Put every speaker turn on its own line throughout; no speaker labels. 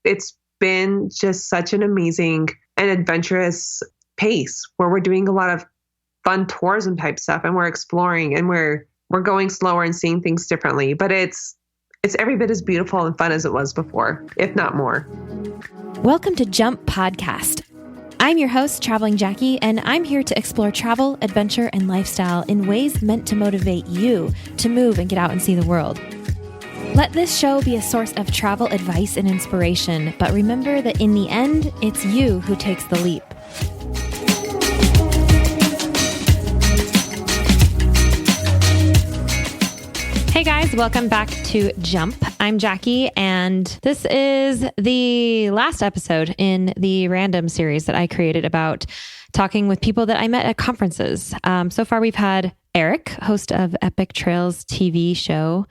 it's been just such an amazing and adventurous pace where we're doing a lot of fun tourism type stuff and we're exploring and we're going slower and seeing things differently. But it's every bit as beautiful and fun as it was before, if not more.
Welcome to Jump Podcast. I'm your host, Traveling Jackie, and I'm here to explore travel, adventure, and lifestyle in ways meant to motivate you to move and get out and see the world. Let this show be a source of travel advice and inspiration, but remember that in the end, it's you who takes the leap. Hey guys, welcome back to Jump. I'm Jackie, and this is the last episode in the random series that I created about talking with people that I met at conferences. So far, we've had Eric, host of Epic Trails TV show,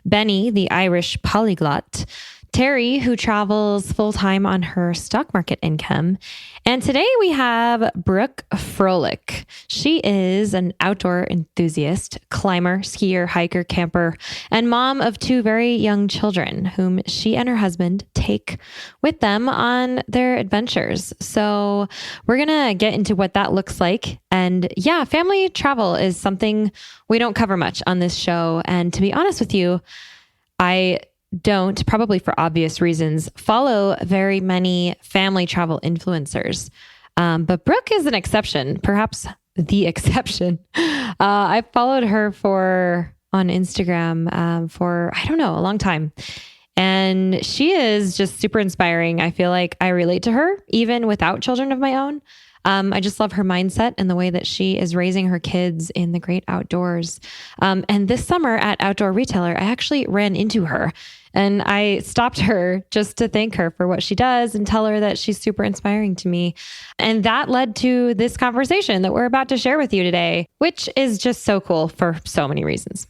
Benny, the Irish polyglot, Terry, who travels full-time on her stock market income. And today we have Brooke Froelich. She is an outdoor enthusiast, climber, skier, hiker, camper, and mom of two very young children whom she and her husband take with them on their adventures. So we're going to get into what that looks like. And yeah, family travel is something we don't cover much on this show. And to be honest with you, I don't, probably for obvious reasons, follow very many family travel influencers. But Brooke is an exception, perhaps the exception. I followed her on Instagram for, I don't know, a long time. And she is just super inspiring. I feel like I relate to her even without children of my own. I just love her mindset and the way that she is raising her kids in the great outdoors. And this summer at Outdoor Retailer, I actually ran into her and I stopped her just to thank her for what she does and tell her that she's super inspiring to me. And that led to this conversation that we're about to share with you today, which is just so cool for so many reasons.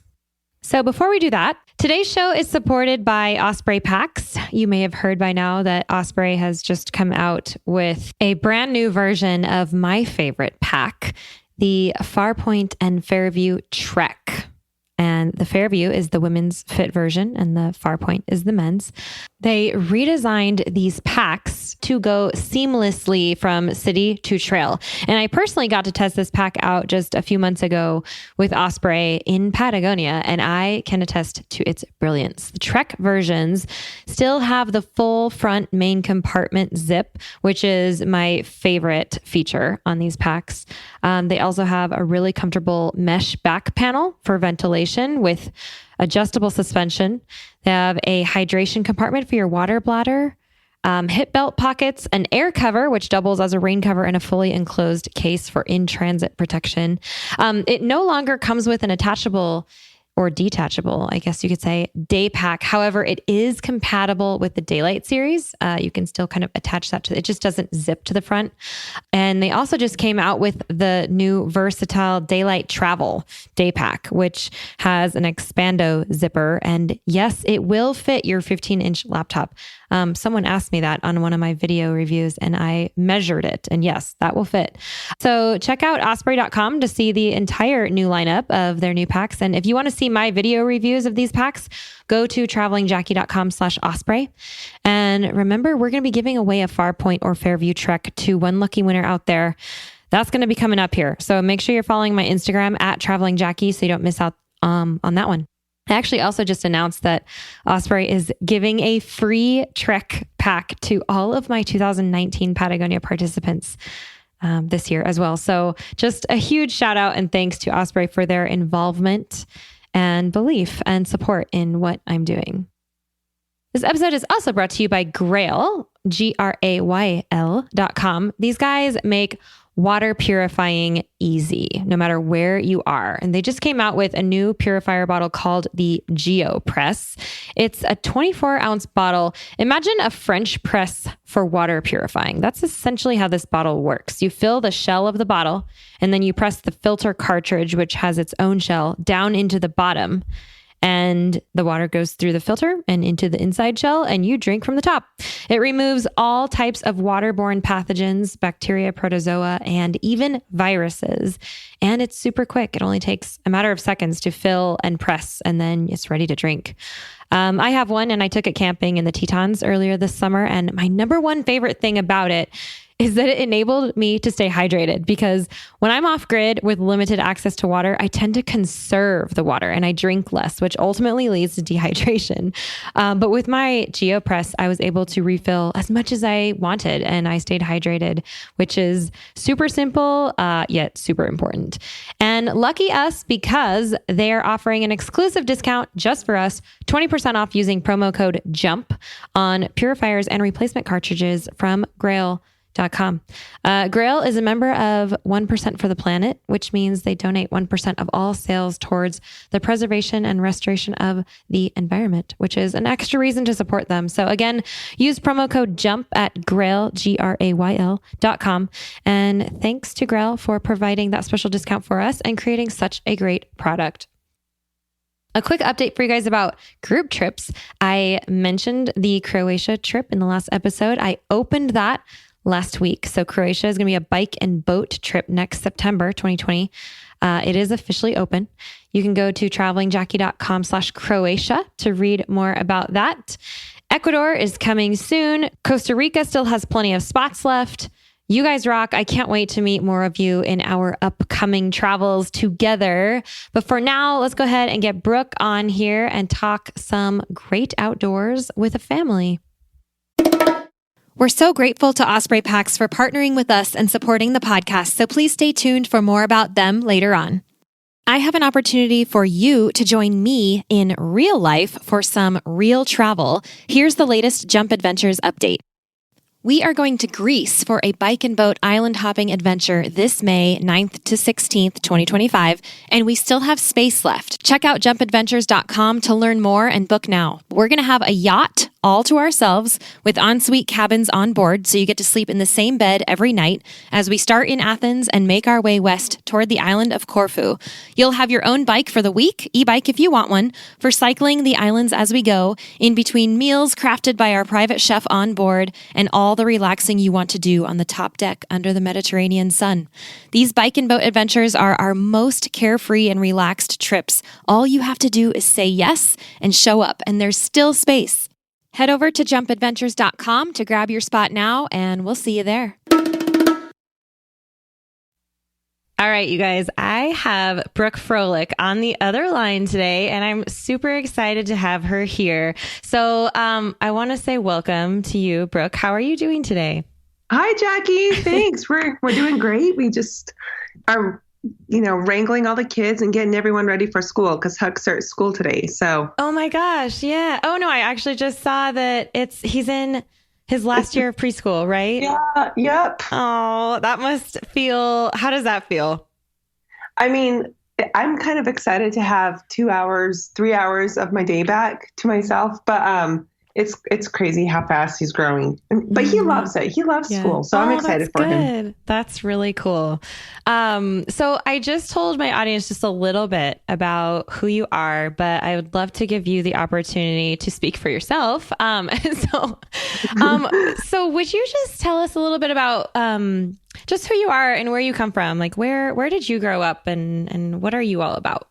So before we do that, today's show is supported by Osprey Packs. You may have heard by now that Osprey has just come out with a brand new version of my favorite pack, the Farpoint and Fairview Trek. And the Fairview is the women's fit version and the Farpoint is the men's. They redesigned these packs to go seamlessly from city to trail. And I personally got to test this pack out just a few months ago with Osprey in Patagonia, and I can attest to its brilliance. The Trek versions still have the full front main compartment zip, which is my favorite feature on these packs. They also have a really comfortable mesh back panel for ventilation with adjustable suspension. They have a hydration compartment for your water bladder, hip belt pockets, an air cover, which doubles as a rain cover, and a fully enclosed case for in-transit protection. It no longer comes with an attachable or detachable, I guess you could say, day pack. However, it is compatible with the Daylight series. You can still kind of attach that to it. Just doesn't zip to the front. And they also just came out with the new versatile Daylight Travel day pack, which has an expando zipper. And yes, it will fit your 15-inch laptop. Someone asked me that on one of my video reviews and I measured it. And yes, that will fit. So check out osprey.com to see the entire new lineup of their new packs. And if you want to see my video reviews of these packs, go to travelingjackie.com/osprey. And remember, we're going to be giving away a Farpoint or Fairview Trek to one lucky winner out there. That's going to be coming up here. So make sure you're following my Instagram at travelingjackie so you don't miss out on that one. I actually also just announced that Osprey is giving a free Trek pack to all of my 2019 Patagonia participants this year as well. So just a huge shout out and thanks to Osprey for their involvement and belief and support in what I'm doing. This episode is also brought to you by Grail, GRAYL.com. These guys make water purifying easy, no matter where you are. And they just came out with a new purifier bottle called the Geo Press. It's a 24-ounce bottle. Imagine a French press for water purifying. That's essentially how this bottle works. You fill the shell of the bottle, and then you press the filter cartridge, which has its own shell, down into the bottom. and the water goes through the filter and into the inside shell, and you drink from the top. It removes all types of waterborne pathogens, bacteria, protozoa, and even viruses. And it's super quick. It only takes a matter of seconds to fill and press, and then it's ready to drink. I have one, and I took it camping in the Tetons earlier this summer. And my number one favorite thing about it is that it enabled me to stay hydrated, because when I'm off grid with limited access to water, I tend to conserve the water and I drink less, which ultimately leads to dehydration. But with my GeoPress, I was able to refill as much as I wanted and I stayed hydrated, which is super simple, yet super important. And lucky us, because they're offering an exclusive discount just for us, 20% off using promo code JUMP on purifiers and replacement cartridges from Grail.com. Grail is a member of 1% for the Planet, which means they donate 1% of all sales towards the preservation and restoration of the environment, which is an extra reason to support them. So again, use promo code JUMP at Grail, GRAYL.com. And thanks to Grail for providing that special discount for us and creating such a great product. A quick update for you guys about group trips. I mentioned the Croatia trip in the last episode. I opened that last week. So Croatia is going to be a bike and boat trip next September 2020. It is officially open. You can go to travelingjackie.com/Croatia to read more about that. Ecuador is coming soon. Costa Rica still has plenty of spots left. You guys rock. I can't wait to meet more of you in our upcoming travels together. But for now, let's go ahead and get Brooke on here and talk some great outdoors with a family. We're so grateful to Osprey Packs for partnering with us and supporting the podcast, so please stay tuned for more about them later on. I have an opportunity for you to join me in real life for some real travel. Here's the latest Jump Adventures update. We are going to Greece for a bike and boat island hopping adventure this May 9th to 16th, 2025, and we still have space left. Check out jumpadventures.com to learn more and book now. We're going to have a yacht all to ourselves with ensuite cabins on board, so you get to sleep in the same bed every night as we start in Athens and make our way west toward the island of Corfu. You'll have your own bike for the week, e-bike if you want one, for cycling the islands as we go, in between meals crafted by our private chef on board, and all the relaxing you want to do on the top deck under the Mediterranean sun. These bike and boat adventures are our most carefree and relaxed trips. All you have to do is say yes and show up, and there's still space. Head over to jumpadventures.com to grab your spot now, and we'll see you there. All right, you guys, I have Brooke Froelich on the other line today, and I'm super excited to have her here. So I want to say welcome to you, Brooke. How are you doing today?
Hi, Jackie. Thanks. We're doing great. We just are, wrangling all the kids and getting everyone ready for school, because Huck starts school today. So.
Oh my gosh. Yeah. Oh no, I actually just saw that he's in his last year of preschool, right?
Yeah. Yep.
Oh, that must feel, how does that feel?
I mean, I'm kind of excited to have 3 hours of my day back to myself, but it's crazy how fast he's growing. But he loves it. He loves school. So I'm excited for him.
That's really cool. So I just told my audience just a little bit about who you are, but I would love to give you the opportunity to speak for yourself. So would you just tell us a little bit about just who you are and where you come from? Like where did you grow up and what are you all about?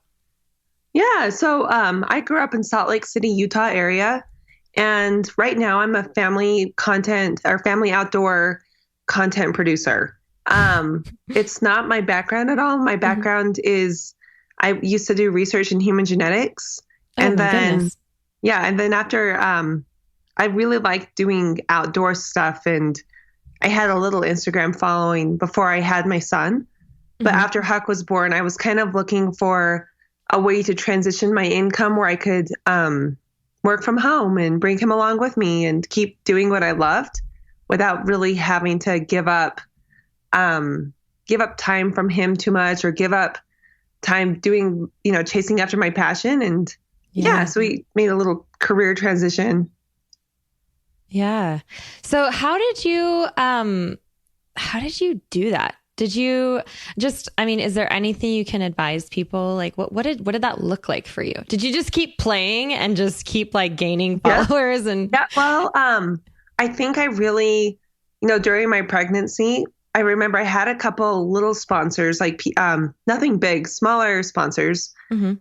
Yeah. So I grew up in Salt Lake City, Utah area. And right now I'm a family outdoor content producer. It's not my background at all. My background is I used to do research in human genetics. And then after, I really liked doing outdoor stuff, and I had a little Instagram following before I had my son. But after Huck was born, I was kind of looking for a way to transition my income where I could, work from home and bring him along with me and keep doing what I loved without really having to give up time from him too much, or give up time doing, chasing after my passion. And so we made a little career transition.
Yeah. So how did you do that? Did you just, I mean, is there anything you can advise people? Like what did that look like for you? Did you just keep playing and just keep like gaining followers? And
yeah, well, I think I really, during my pregnancy, I remember I had a couple little sponsors, like nothing big, smaller sponsors.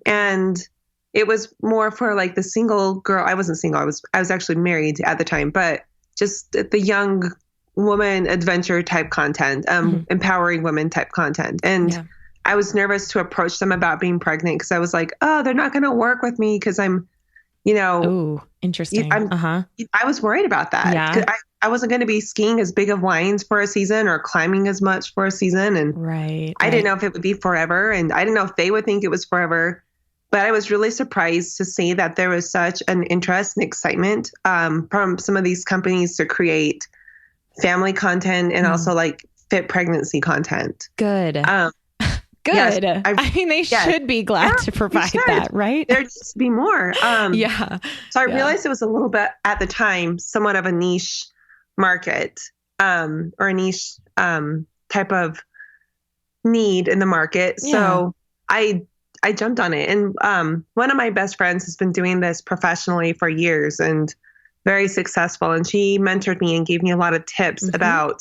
And it was more for like the single girl. I wasn't single. I was actually married at the time, but just the young woman adventure type content, empowering women type content. And I was nervous to approach them about being pregnant because I was like, oh, they're not going to work with me because I'm,
Oh, interesting.
I was worried about that.
Yeah.
I wasn't going to be skiing as big of lines for a season or climbing as much for a season. And I didn't know if it would be forever. And I didn't know if they would think it was forever. But I was really surprised to see that there was such an interest and excitement from some of these companies to create family content and also like fit pregnancy content.
Good. Good. Yes, I mean, they should be glad to provide that, right?
There needs to be more.
So
I realized it was a little bit at the time, somewhat of a niche market or a niche type of need in the market. So I jumped on it. And one of my best friends has been doing this professionally for years and very successful. And she mentored me and gave me a lot of tips about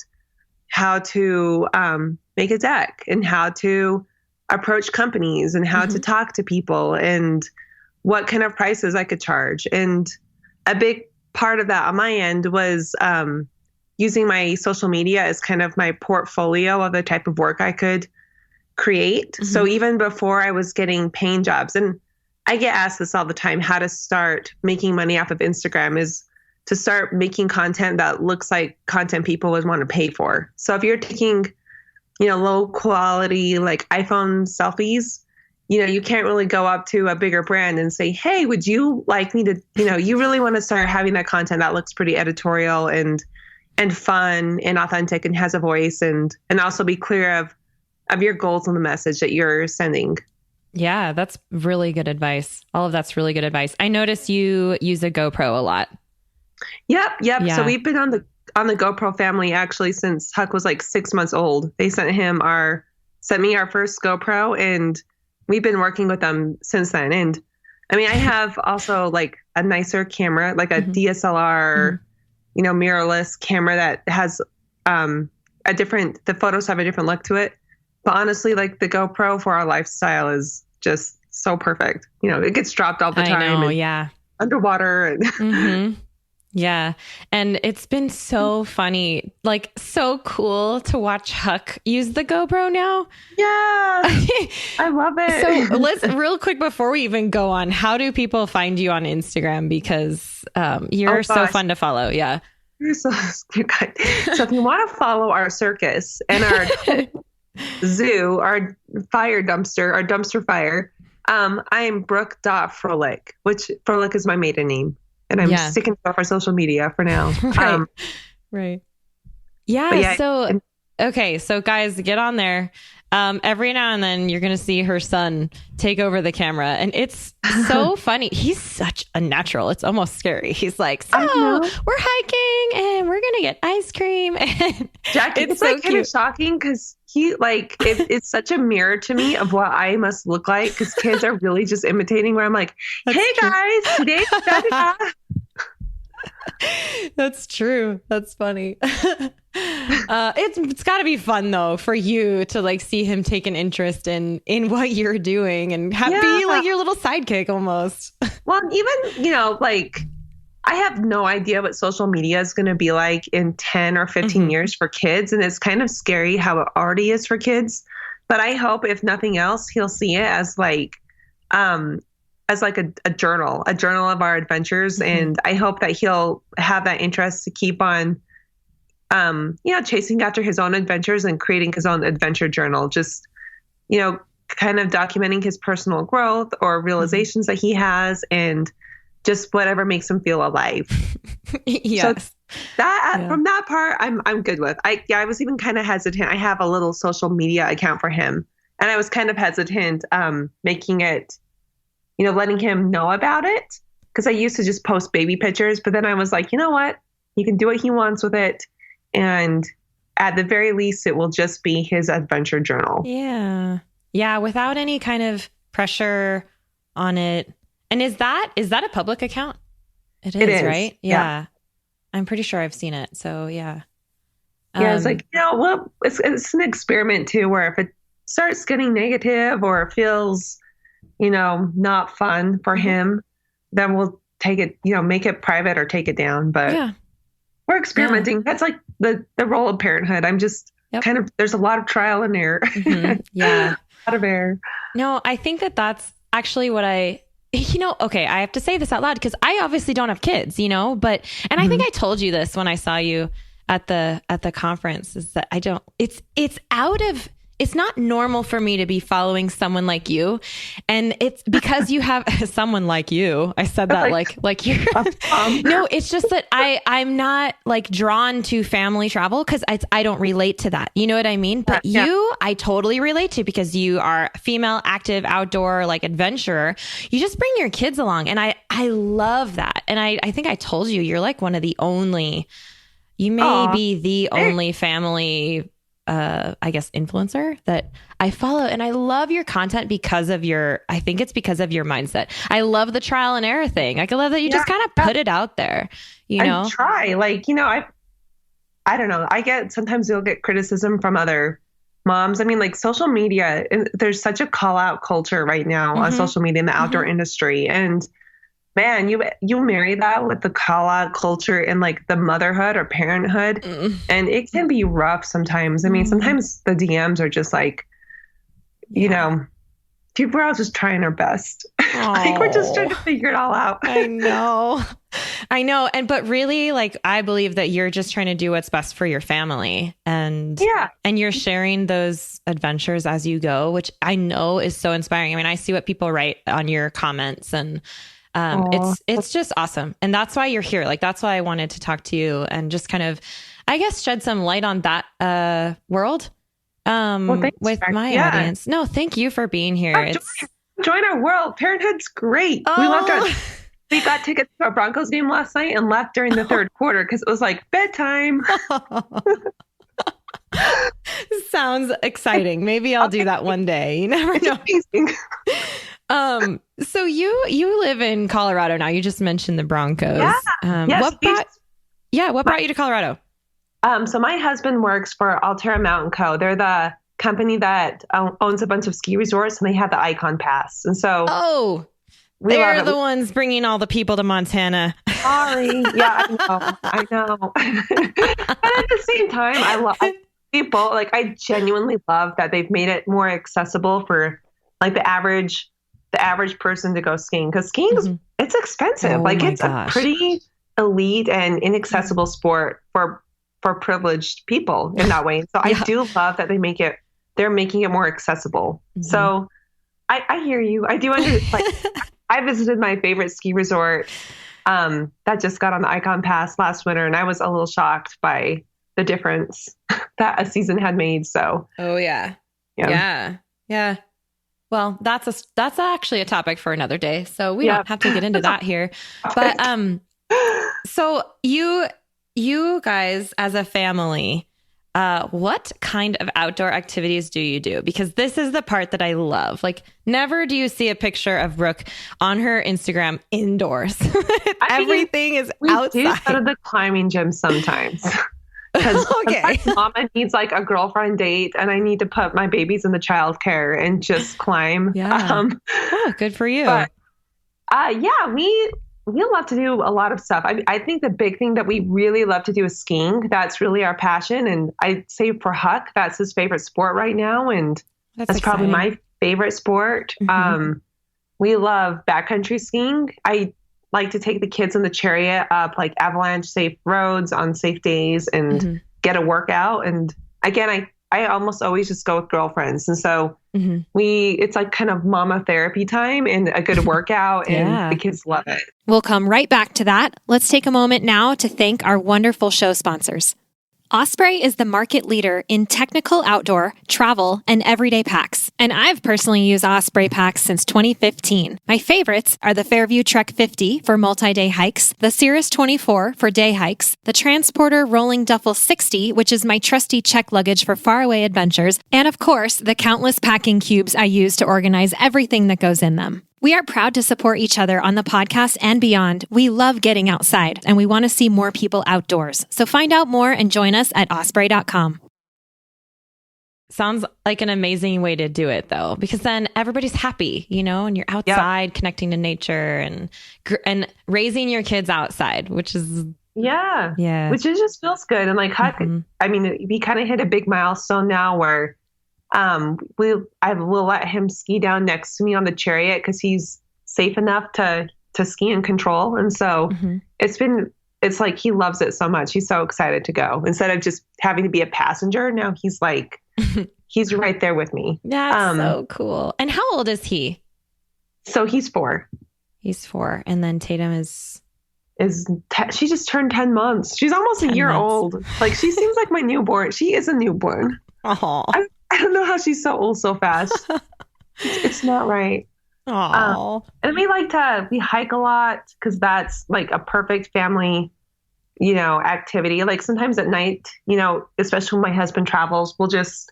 how to make a deck and how to approach companies and how to talk to people and what kind of prices I could charge. And a big part of that on my end was using my social media as kind of my portfolio of the type of work I could create. So even before I was getting paying jobs, and I get asked this all the time, how to start making money off of Instagram is to start making content that looks like content people would want to pay for. So if you're taking, low quality, like iPhone selfies, you can't really go up to a bigger brand and say, hey, would you like me to, you really want to start having that content that looks pretty editorial and fun and authentic and has a voice and also be clear of your goals and the message that you're sending.
Yeah, that's really good advice. All of that's really good advice. I notice you use a GoPro a lot. Yep.
Yeah. So we've been on the GoPro family actually since Huck was like 6 months old. They sent me our first GoPro and we've been working with them since then. And I mean, I have also like a nicer camera, like a DSLR, mirrorless camera that has the photos have a different look to it. But honestly, like the GoPro for our lifestyle is just so perfect. It gets dropped all the time.
I know,
underwater. And
Yeah. And it's been so funny, like so cool to watch Huck use the GoPro now.
Yeah. I love it.
So let's real quick before we even go on, how do people find you on Instagram? Because you're so fun to follow. Yeah.
You're so good. So if you want to follow our circus and our zoo, our fire dumpster, our dumpster fire, I am Brooke.Froelich, which Froelich is my maiden name. And I'm sticking to our social media for now.
Right. Yeah. So, okay. So guys, get on there. Every now and then you're going to see her son take over the camera and it's so funny. He's such a natural. It's almost scary. He's like, so we're hiking and we're going to get ice cream. And
Jackie, it's so like kind of shocking because he like, it's such a mirror to me of what I must look like because kids are really just imitating where I'm like, hey guys, today's
That's true. That's funny. It's got to be fun though for you to like see him take an interest in what you're doing and be like your little sidekick almost.
Well, even like I have no idea what social media is going to be like in 10 or 15 years for kids, and it's kind of scary how it already is for kids. But I hope, if nothing else, he'll see it as like a journal of our adventures. And I hope that he'll have that interest to keep on, chasing after his own adventures and creating his own adventure journal, just, kind of documenting his personal growth or realizations that he has and just whatever makes him feel alive.
Yes.
So from that part, I'm good with. I was even kind of hesitant. I have a little social media account for him and I was kind of hesitant, making it, letting him know about it. Cause I used to just post baby pictures, but then I was like, you know what? He can do what he wants with it. And at the very least, it will just be his adventure journal.
Yeah. Yeah. Without any kind of pressure on it. And is that a public account? It is, right? Yeah. I'm pretty sure I've seen it. So yeah.
Yeah. It's like, well, it's an experiment too, where if it starts getting negative or feels, not fun for him, then we'll take it, make it private or take it down. But we're experimenting. That's like the role of parenthood. I'm just kind of, there's a lot of trial and error.
Yeah.
A lot of error.
No, I think that's actually what I have to say this out loud because I obviously don't have kids, but, and I think I told you this when I saw you at the conference, is that it's not normal for me to be following someone like you. And it's because you have someone like you. I said that like you're, no, it's just that I'm not like drawn to family travel because I don't relate to that. You know what I mean? But I totally relate to because you are a female, active, outdoor, like adventurer. You just bring your kids along. And I love that. And I think I told you, you're like one of the only, you may be the only family I guess influencer that I follow, and I love your content because of I think it's because of your mindset. I love the trial and error thing. I love that you just kind of put it out there,
I try, I don't know. Sometimes you'll get criticism from other moms. I mean, like social media, there's such a call out culture right now on social media in the outdoor industry. And man, you marry that with the call out culture in like the motherhood or parenthood. And it can be rough sometimes. I mean, sometimes the DMs are just like, people are all just trying our best. Like we're just trying to figure it all out.
I know. But really, like, I believe that you're just trying to do what's best for your family. And you're sharing those adventures as you go, which I know is so inspiring. I mean, I see what people write on your comments and it's just awesome. And that's why you're here. Like, that's why I wanted to talk to you and just kind of, I guess, shed some light on that world with my audience. No, thank you for being here.
Join our world. Parenthood's great. We got tickets to a Broncos game last night and left during the third quarter because it was like bedtime.
Sounds exciting. Maybe I'll do that one day. You never know. So you live in Colorado now. You just mentioned the Broncos. What brought you to Colorado?
So my husband works for Alterra Mountain Co. They're the company that owns a bunch of ski resorts, and they have the Icon Pass. And so
they're the ones bringing all the people to Montana.
Sorry. Yeah, I know. But at the same time, I love people. Like, I genuinely love that they've made it more accessible for like the average person to go skiing, because skiing it's expensive. It's a pretty elite and inaccessible sport for privileged people in that way. So I do love that they're making it more accessible. So I hear you. I do understand. I visited my favorite ski resort that just got on the Icon Pass last winter, and I was a little shocked by the difference that a season had made. So
yeah. Well, that's actually a topic for another day, so we don't have to get into that here. But so you guys as a family, what kind of outdoor activities do you do? Because this is the part that I love. Like, never do you see a picture of Brooke on her Instagram indoors. Everything is outside. We do
go to the climbing gym sometimes. Because mama needs like a girlfriend date, and I need to put my babies in the childcare and just climb.
Good for you.
But, we love to do a lot of stuff. I think the big thing that we really love to do is skiing. That's really our passion. And I'd say for Huck, that's his favorite sport right now. And that's probably my favorite sport. We love backcountry skiing. I like to take the kids in the chariot up like avalanche safe roads on safe days and get a workout. And again, I almost always just go with girlfriends. And so it's like kind of mama therapy time and a good workout, and the kids love it.
We'll come right back to that. Let's take a moment now to thank our wonderful show sponsors. Osprey is the market leader in technical outdoor, travel, and everyday packs, And I've personally used Osprey packs since 2015. My favorites are the Fairview Trek 50 for multi-day hikes, the Cirrus 24 for day hikes, the Transporter Rolling Duffel 60, which is my trusty check luggage for faraway adventures, and of course, the countless packing cubes I use to organize everything that goes in them. We are proud to support each other on the podcast and beyond. We love getting outside, and we want to see more people outdoors. So find out more and join us at osprey.com. Sounds like an amazing way to do it, though, because then everybody's happy, and you're outside connecting to nature and raising your kids outside, which is
which it just feels good. And like, I mean, we kind of hit a big milestone now where we'll let him ski down next to me on the chariot because he's safe enough to ski and control. And so it's like he loves it so much. He's so excited to go instead of just having to be a passenger. Now he's like, he's right there with me.
That's so cool. And how old is he?
So he's 4.
He's 4. And then Tatum is
she just turned 10 months. She's almost a year old. Like, she seems like my newborn. She is a newborn.
Oh,
I don't know how she's so old so fast. It's not right. And we hike a lot because that's like a perfect family, activity. Like sometimes at night, especially when my husband travels, we'll just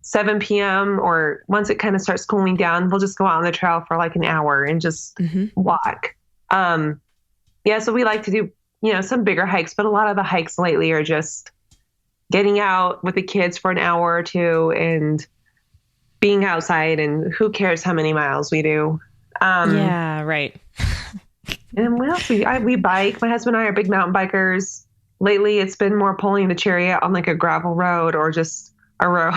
7 p.m. or once it kind of starts cooling down, we'll just go out on the trail for like an hour and just walk. So we like to do, some bigger hikes, but a lot of the hikes lately are just getting out with the kids for an hour or two and being outside, and who cares how many miles we do.
Right.
And what else? We bike. My husband and I are big mountain bikers. Lately, it's been more pulling the chariot on like a gravel road or just a road.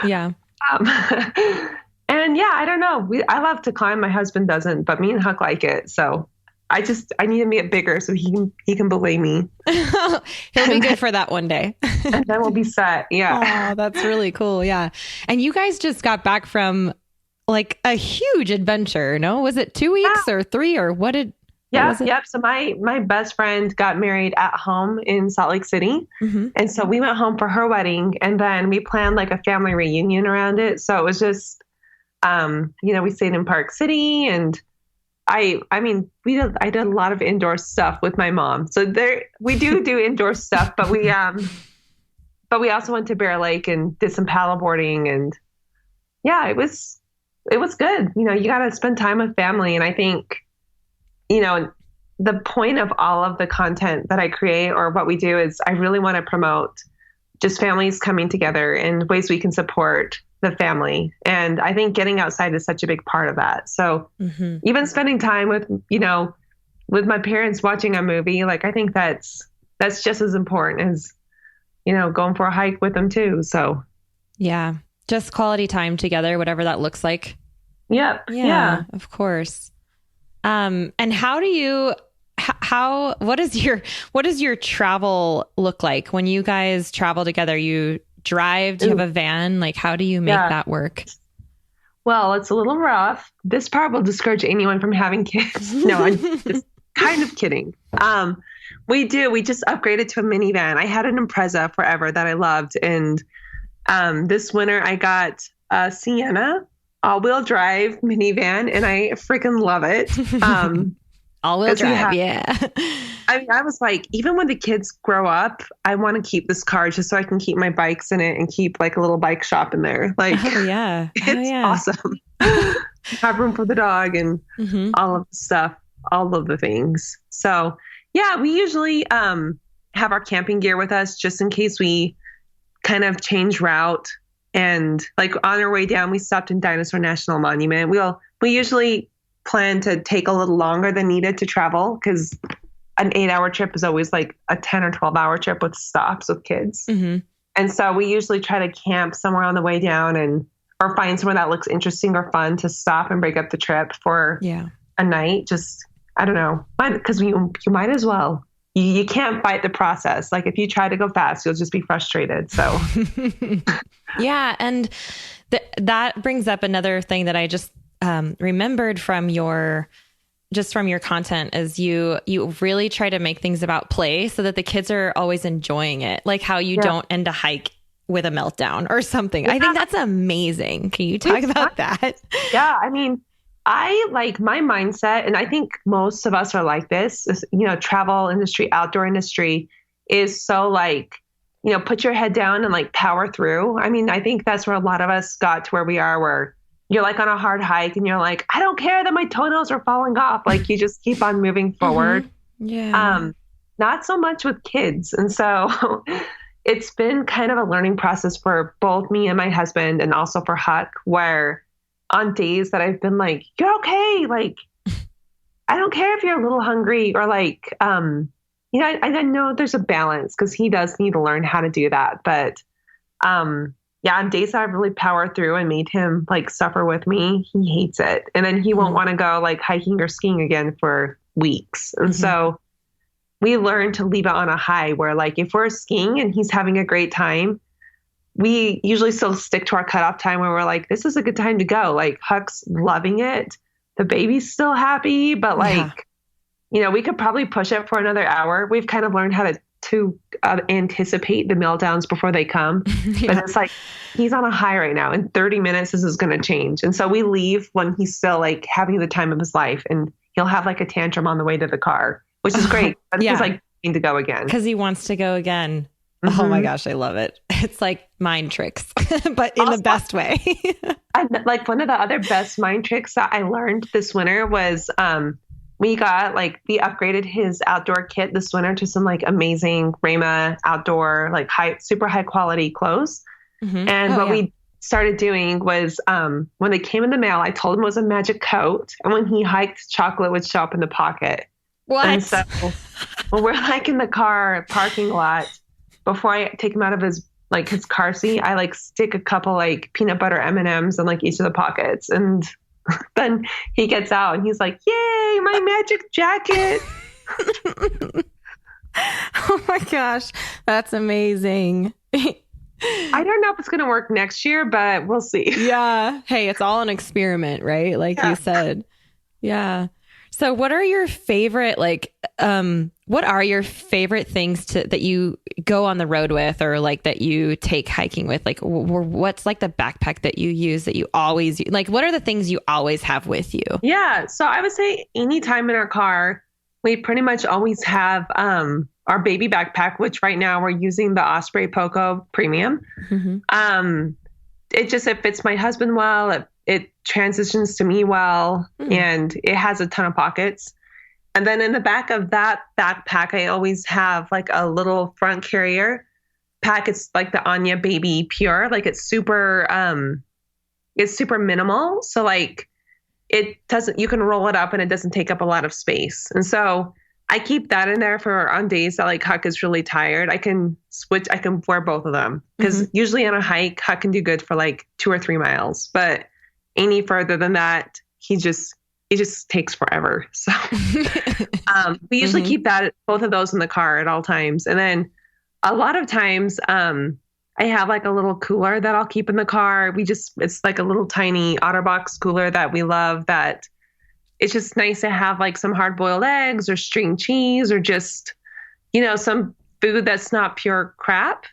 Yeah.
And I don't know. I love to climb. My husband doesn't, but me and Huck like it. So I need him to get bigger so he can belay me.
He'll be good for that one day.
And then we'll be set. Yeah.
Oh, that's really cool. Yeah. And you guys just got back from like a huge adventure, no? Was it 2 weeks or 3 or what was it?
Yep. So my best friend got married at home in Salt Lake City. And so we went home for her wedding and then we planned like a family reunion around it. So it was just, we stayed in Park City and I did a lot of indoor stuff with my mom. So we do indoor stuff, but we also went to Bear Lake and did some paddleboarding and it was good. You got to spend time with family. And I think, the point of all of the content that I create or what we do is I really want to promote just families coming together in ways we can support the family. And I think getting outside is such a big part of that. So even spending time with, with my parents watching a movie, like I think that's just as important as, going for a hike with them too. So
yeah, just quality time together, whatever that looks like.
Yep.
Yeah, of course. And what does your travel look like when you guys travel together? You drive? Do you have a van? Like, how do you make that work?
Well, it's a little rough. This part will discourage anyone from having kids. No, I'm just kind of kidding. We just upgraded to a minivan. I had an Impreza forever that I loved. And this winter I got a Sienna all-wheel drive minivan and I freaking love it.
All-wheel drive, yeah.
I mean, I was like, even when the kids grow up, I want to keep this car just so I can keep my bikes in it and keep like a little bike shop in there. Like, it's awesome. Have room for the dog and all of the stuff, all of the things. So we usually have our camping gear with us just in case we kind of change route. And like on our way down, we stopped in Dinosaur National Monument. We usually plan to take a little longer than needed to travel because an 8-hour trip is always like a 10 or 12-hour trip with stops with kids. And so we usually try to camp somewhere on the way down or find somewhere that looks interesting or fun to stop and break up the trip for a night. Just, I don't know, because you might as well. You can't fight the process. Like if you try to go fast, you'll just be frustrated. So
yeah. And that brings up another thing that I just remembered from your content is you really try to make things about play so that the kids are always enjoying it. Like how you don't end a hike with a meltdown or something. I think that's amazing. Can you talk about that?
Yeah. I mean, I like my mindset, and I think most of us are like this, is, travel industry, outdoor industry is so like, put your head down and like power through. I mean, I think that's where a lot of us got to where we are, where you're like on a hard hike and you're like, I don't care that my toenails are falling off. Like you just keep on moving forward.
Yeah.
Not so much with kids. And so it's been kind of a learning process for both me and my husband, and also for Huck, where on days that I've been like, you're okay. Like, I don't care if you're a little hungry, or like, I know there's a balance because he does need to learn how to do that. But yeah, on days that I've really powered through and made him like suffer with me, he hates it. And then he won't want to go like hiking or skiing again for weeks. And so we learned to leave it on a high, where like if we're skiing and he's having a great time, we usually still stick to our cutoff time where we're like, this is a good time to go. Like Huck's loving it. The baby's still happy, but like, we could probably push it for another hour. We've kind of learned how to anticipate the meltdowns before they come. But it's like, he's on a high right now. In 30 minutes, this is going to change. And so we leave when he's still like having the time of his life, and he'll have like a tantrum on the way to the car, which is great. But he's like needing to go again.
Because he wants to go again. Oh my gosh, I love it. It's like mind tricks, but in the best way.
And like one of the other best mind tricks that I learned this winter was, we upgraded his outdoor kit this winter to some like amazing Rama outdoor, like super high quality clothes. And what we started doing was, when they came in the mail, I told him it was a magic coat. And when he hiked, chocolate would show up in the pocket.
What?
And so when we're like in the car parking lot, before I take him out of his car seat, I like stick a couple like peanut butter M&Ms in like each of the pockets. And then he gets out and he's like, yay, my magic jacket.
Oh my gosh, that's amazing.
I don't know if it's going to work next year, but we'll see.
Yeah. Hey, it's all an experiment, right? Like you said. Yeah. So what are your favorite, what are your favorite things that you go on the road with, or like that you take hiking with? Like what's like the backpack that you use that you always use? Like what are the things you always have with you?
Yeah. So I would say anytime in our car, we pretty much always have our baby backpack, which right now we're using the Osprey Poco Premium. It fits my husband well. It transitions to me well, and it has a ton of pockets. And then in the back of that backpack, I always have like a little front carrier pack. It's like the Anya Baby Pure. Like it's super minimal. So like you can roll it up and it doesn't take up a lot of space. And so I keep that in there for on days that like Huck is really tired. I can wear both of them, because usually on a hike, Huck can do good for like 2 or 3 miles, but any further than that, it just takes forever. So we usually keep both of those in the car at all times. And then a lot of times I have like a little cooler that I'll keep in the car. It's like a little tiny OtterBox cooler that we love, that it's just nice to have like some hard boiled eggs or string cheese, or just, some food that's not pure crap.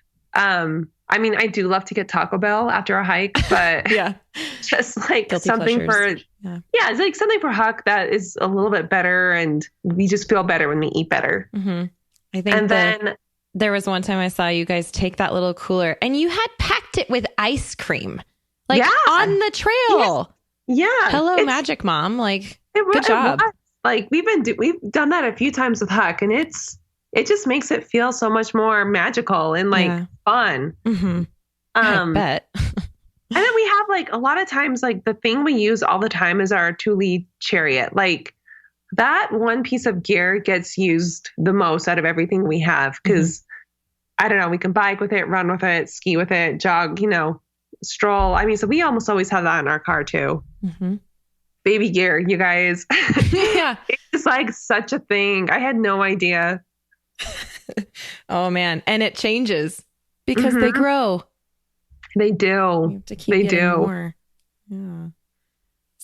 I mean, I do love to get Taco Bell after a hike, but just like guilty something pleasures. It's like something for Huck that is a little bit better, and we just feel better when we eat better.
I think then there was one time I saw you guys take that little cooler and you had packed it with ice cream, like on the trail. Yeah. Hello, Magic Mom. Like, good job.
Like we've done that a few times with Huck, and it just makes it feel so much more magical and like fun.
I bet.
And then we have like a lot of times, like the thing we use all the time is our Thule chariot. Like that one piece of gear gets used the most out of everything we have, because I don't know, we can bike with it, run with it, ski with it, jog, stroll. I mean, so we almost always have that in our car too. Baby gear, you guys. It's like such a thing. I had no idea.
Oh man. And it changes because they grow.
They do.
You have to keep getting more. Yeah.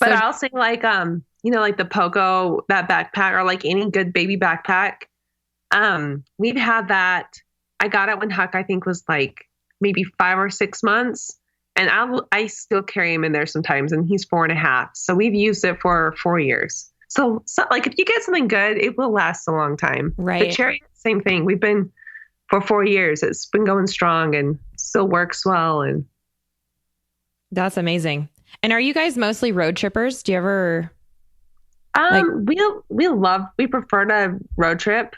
But I'll say like, like the Poco, that backpack, or like any good baby backpack. We've had that. I got it when Huck, I think, was like maybe 5 or 6 months. And I still carry him in there sometimes, and he's 4.5. So we've used it for 4 years. So like if you get something good, it will last a long time.
Right.
The Chariot, same thing. We've been for 4 years. It's been going strong and still works well. And
that's amazing. And are you guys mostly road trippers? Do you ever?
We prefer to road trip,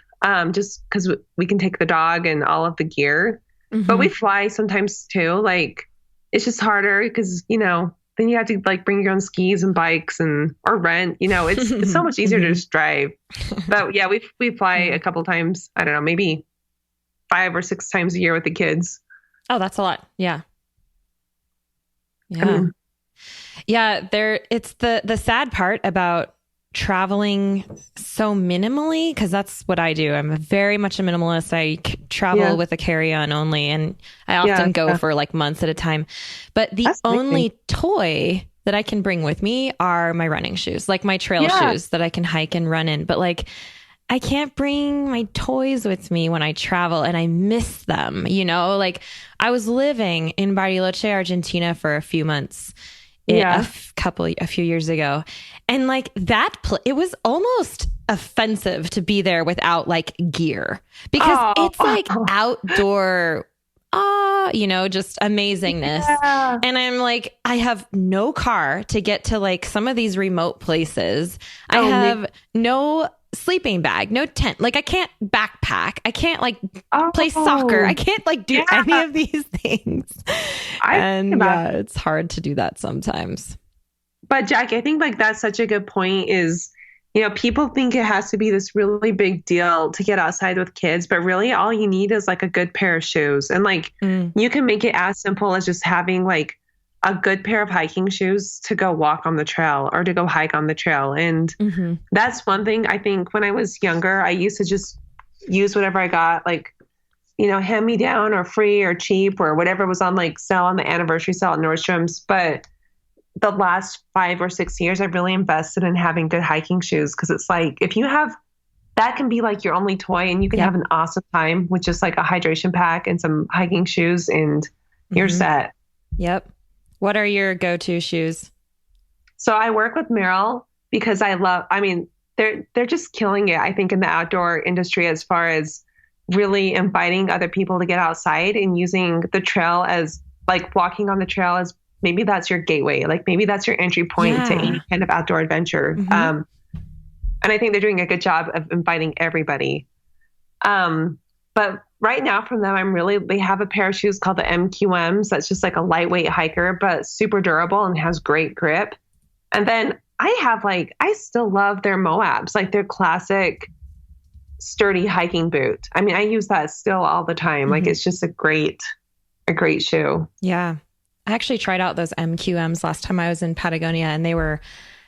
just because we can take the dog and all of the gear. Mm-hmm. But we fly sometimes too. Like it's just harder because then you have to like bring your own skis and bikes or rent. It's so much easier to just drive. But yeah, we fly a couple times. I don't know, maybe 5 or 6 times a year with the kids.
Oh, that's a lot. Yeah. Yeah. Yeah. It's the sad part about traveling so minimally, because that's what I do. I'm very much a minimalist. I travel with a carry-on only, and I often go for like months at a time. But the only toy that I can bring with me are my running shoes, like my trail shoes that I can hike and run in. But like, I can't bring my toys with me when I travel, and I miss them. Like I was living in Bariloche, Argentina for a few months. A few years ago. And like it was almost offensive to be there without like gear, because it's like outdoor, just amazingness. Yeah. And I'm like, I have no car to get to like some of these remote places. I have no sleeping bag, no tent. Like I can't backpack. I can't like play soccer. I can't like do any of these things. It's hard to do that sometimes.
But Jackie, I think like that's such a good point is, people think it has to be this really big deal to get outside with kids, but really all you need is like a good pair of shoes. And like you can make it as simple as just having like a good pair of hiking shoes to go walk on the trail or to go hike on the trail. And that's one thing I think when I was younger, I used to just use whatever I got, like, hand me down or free or cheap or whatever was on like sale on the anniversary sale at Nordstrom's. But the last 5 or 6 years, I've really invested in having good hiking shoes. Cause it's like, if you have, that can be like your only toy, and you can have an awesome time with just like a hydration pack and some hiking shoes, and you're set.
Yep. What are your go-to shoes?
So I work with Merrell because they're just killing it, I think, in the outdoor industry as far as really inviting other people to get outside and using the trail as like walking on the trail as maybe that's your gateway. Like maybe that's your entry point to any kind of outdoor adventure. And I think they're doing a good job of inviting everybody. But right now from them, they have a pair of shoes called the MQMs. That's just like a lightweight hiker, but super durable and has great grip. And then I still love their Moabs, like their classic sturdy hiking boot. I mean, I use that still all the time. Like it's just a great shoe. Yeah.
I actually tried out those MQMs last time I was in Patagonia, and they were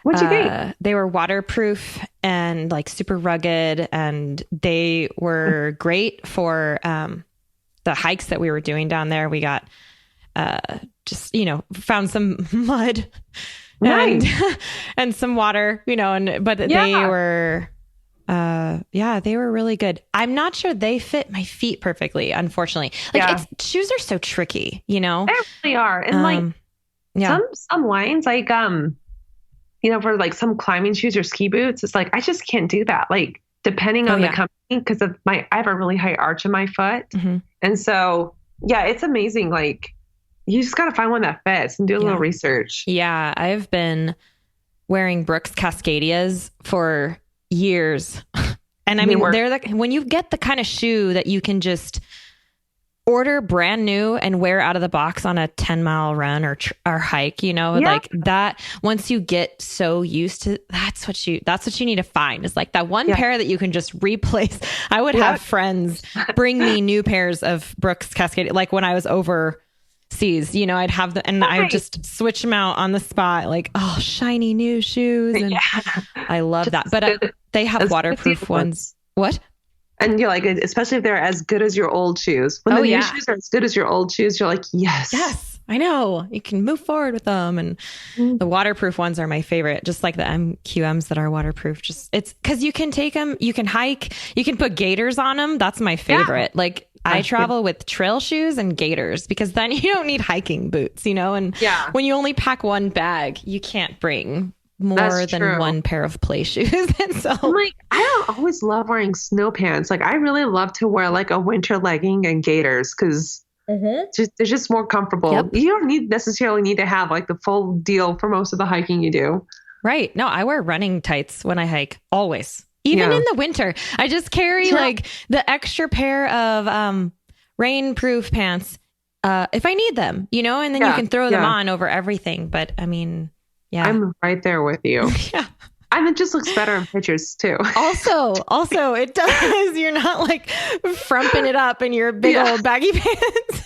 What'd you think?
They were waterproof and like super rugged, and they were great for the hikes that we were doing down there. We got found some mud and some water, but they were they were really good. I'm not sure they fit my feet perfectly, unfortunately. Like shoes are so tricky, They
really are. And some lines like for like some climbing shoes or ski boots, it's like, I just can't do that. Like depending on the company, because of I have a really high arch in my foot. And so, it's amazing. Like you just got to find one that fits and do a little research.
Yeah. I've been wearing Brooks Cascadias for years. And I mean, they're like, when you get the kind of shoe that you can just order brand new and wear out of the box on a 10-mile run or hike, like that, once you get so used to, that's what you need to find, is like that one pair that you can just replace. I would have friends bring me new pairs of Brooks Cascade. Like when I was overseas, I'd have and I would just switch them out on the spot. Like, oh, shiny new shoes. And I love that. But they have waterproof ones. What?
And you're like, especially if they're as good as your old shoes. When the new shoes are as good as your old shoes, you're like, yes,
I know. You can move forward with them. And the waterproof ones are my favorite. Just like the MQMs that are waterproof. It's because you can take them, you can hike, you can put gaiters on them. That's my favorite. Like I travel with trail shoes and gaiters because then you don't need hiking boots, and when you only pack one bag, you can't bring more than one pair of play shoes. And so
I'm like, I don't always love wearing snow pants. Like I really love to wear like a winter legging and gaiters because they're just more comfortable. Yep. You don't necessarily need to have like the full deal for most of the hiking you do.
Right. No, I wear running tights when I hike always. Even in the winter, I just carry like the extra pair of rainproof pants if I need them, and then you can throw them on over everything. But I mean,
I'm right there with you. And it just looks better in pictures too.
Also, it does. You're not like frumping it up in your big old baggy pants.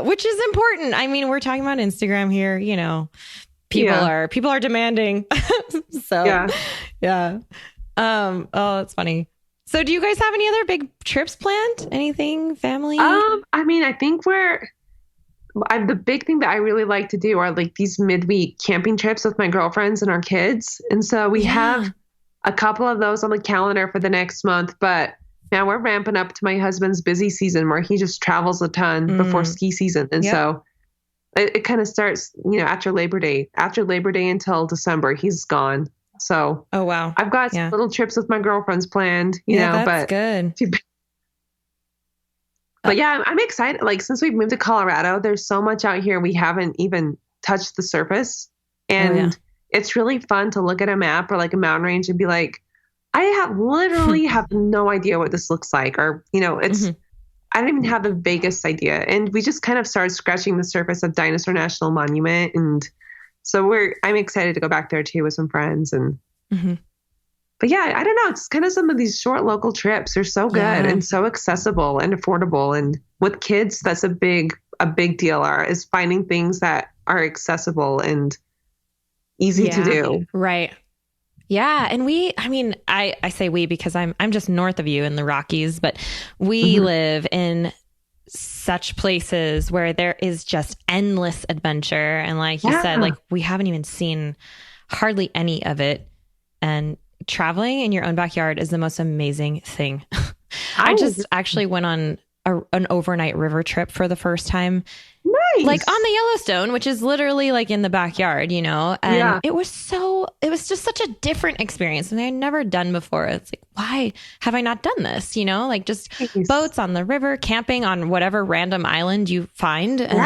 Which is important. I mean, we're talking about Instagram here, People are demanding. So oh, that's funny. So do you guys have any other big trips planned? Anything family?
I mean, I think the big thing that I really like to do are like these midweek camping trips with my girlfriends and our kids. And so we have a couple of those on the calendar for the next month, but now we're ramping up to my husband's busy season where he just travels a ton before ski season. And so it kind of starts, after Labor Day until December, he's gone. So,
oh, wow.
I've got some little trips with my girlfriends planned,
that's good.
But I'm excited. Like since we've moved to Colorado, there's so much out here we haven't even touched the surface. And it's really fun to look at a map or like a mountain range and be like, I literally have no idea what this looks like. Or, I don't even have the vaguest idea. And we just kind of started scratching the surface of Dinosaur National Monument. And so I'm excited to go back there too with some friends. And, but I don't know. It's kind of some of these short local trips are so good and so accessible and affordable. And with kids, that's a big deal is finding things that are accessible and easy to do.
Right. Yeah. And I say we because I'm just north of you in the Rockies, but we live in such places where there is just endless adventure. And like you said, like we haven't even seen hardly any of it. And traveling in your own backyard is the most amazing thing. I just actually went on an overnight river trip for the first time.
Nice.
Like on the Yellowstone, which is literally like in the backyard, and it was just such a different experience and I had never done before. It's like, why have I not done this? Like just boats on the river, camping on whatever random island you find. And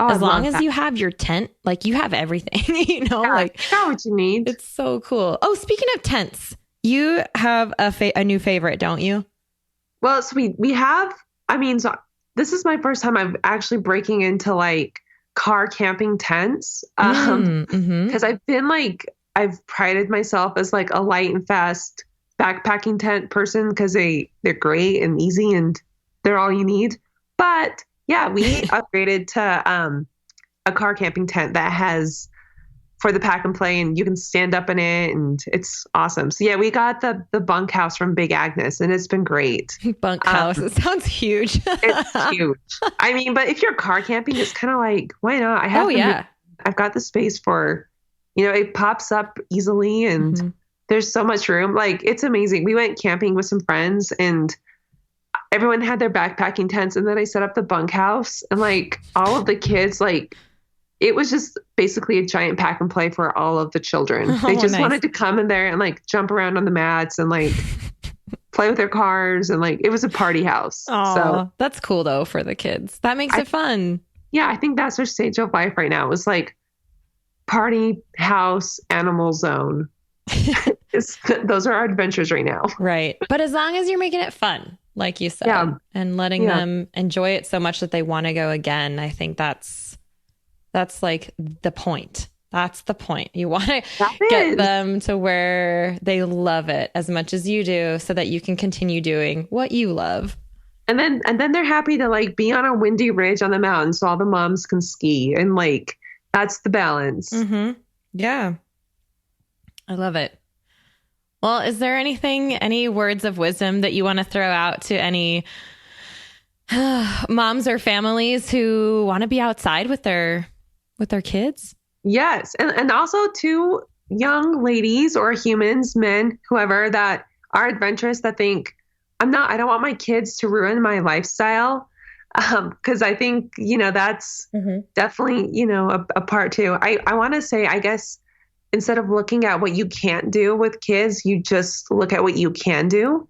as long as you have your tent, like you have everything, like
you got what you need.
It's so cool. Oh, speaking of tents, you have a new favorite, don't you?
Well, so we have, so this is my first time I'm actually breaking into like car camping tents. Cause I've prided myself as like a light and fast backpacking tent person because they're great and easy and they're all you need. But we upgraded to a car camping tent that has for the pack and play and you can stand up in it and it's awesome. So we got the bunkhouse from Big Agnes and it's been great.
Bunkhouse. It sounds huge.
It's huge. But if you're car camping, it's kind of like, why not? I've got the space for, it pops up easily and there's so much room. Like it's amazing. We went camping with some friends and everyone had their backpacking tents and then I set up the bunkhouse and like all of the kids, like it was just basically a giant pack and play for all of the children. They just wanted to come in there and like jump around on the mats and like play with their cars. And like, it was a party house.
Oh, so that's cool though for the kids. That makes it fun.
Yeah. I think that's their stage of life right now. It's like party house, animal zone. Those are our adventures right now.
Right. But as long as you're making it fun, like you said, and letting them enjoy it so much that they want to go again, I think that's like the point. That's the point. You want to get them to where they love it as much as you do so that you can continue doing what you love.
And then they're happy to like be on a windy ridge on the mountain so all the moms can ski and like that's the balance.
Yeah. I love it. Well, is there any words of wisdom that you want to throw out to any moms or families who want to be outside with their kids?
Yes. And also to young ladies or humans, men, whoever that are adventurous that think, I don't want my kids to ruin my lifestyle. Cause I think, that's definitely, a part too. I want to say, I guess, instead of looking at what you can't do with kids, you just look at what you can do.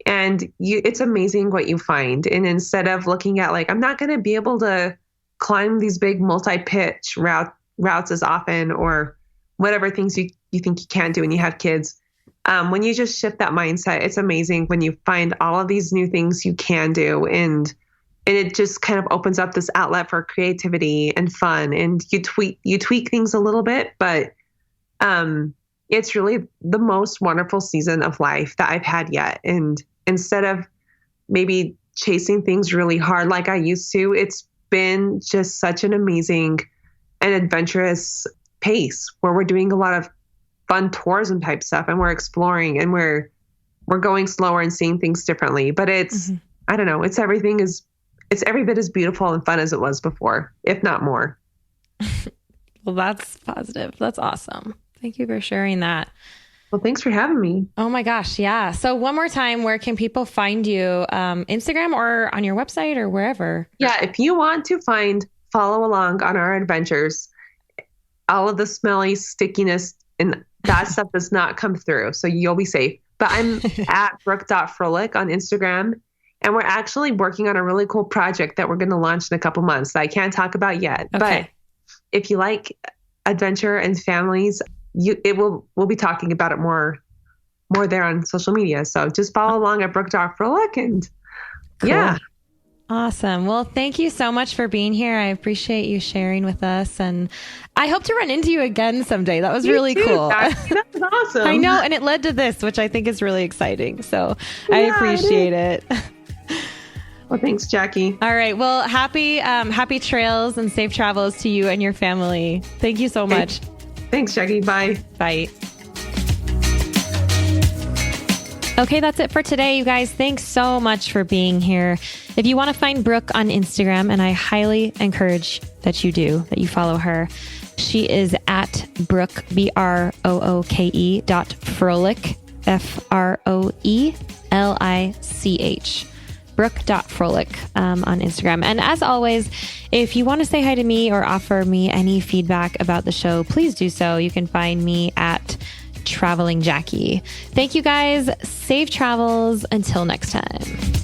And it's amazing what you find. And instead of looking at like, I'm not going to be able to climb these big multi-pitch routes as often, or whatever things you think you can't do when you have kids. When you just shift that mindset, it's amazing when you find all of these new things you can do. And it just kind of opens up this outlet for creativity and fun. And you tweak things a little bit, but it's really the most wonderful season of life that I've had yet. And instead of maybe chasing things really hard like I used to, it's been just such an amazing and adventurous pace where we're doing a lot of fun tourism type stuff, and we're exploring, and we're going slower and seeing things differently. But it's, I don't know, it's every bit as beautiful and fun as it was before, if not more.
Well, that's positive. That's awesome. Thank you for sharing that.
Well, thanks for having me.
Oh my gosh. Yeah. So one more time, where can people find you? Instagram or on your website or wherever?
Yeah. If you want to follow along on our adventures, all of the smelly stickiness and that stuff does not come through. So you'll be safe. But I'm at Brooke.Froelich on Instagram. And we're actually working on a really cool project that we're going to launch in a couple months that I can't talk about yet. Okay. But if you like adventure and families, we'll be talking about it more there on social media. So just follow along at Brooke.Froelich, and
cool.
Yeah.
Awesome. Well, thank you so much for being here. I appreciate you sharing with us, and I hope to run into you again someday. That was really cool.
That's awesome.
I know. And it led to this, which I think is really exciting. So I appreciate it.
Well, thanks, Jackie.
All right. Well, happy trails and safe travels to you and your family. Thank you so much.
Thanks, Jackie. Bye.
Bye. Okay, that's it for today, you guys. Thanks so much for being here. If you want to find Brooke on Instagram, and I highly encourage that you follow her, she is at Brooke, BROOKE.Froelich, FROELICH. Brooke.Froelich on Instagram. And as always, if you want to say hi to me or offer me any feedback about the show, please do so. You can find me at Traveling Jackie. Thank you guys. Safe travels. Until next time.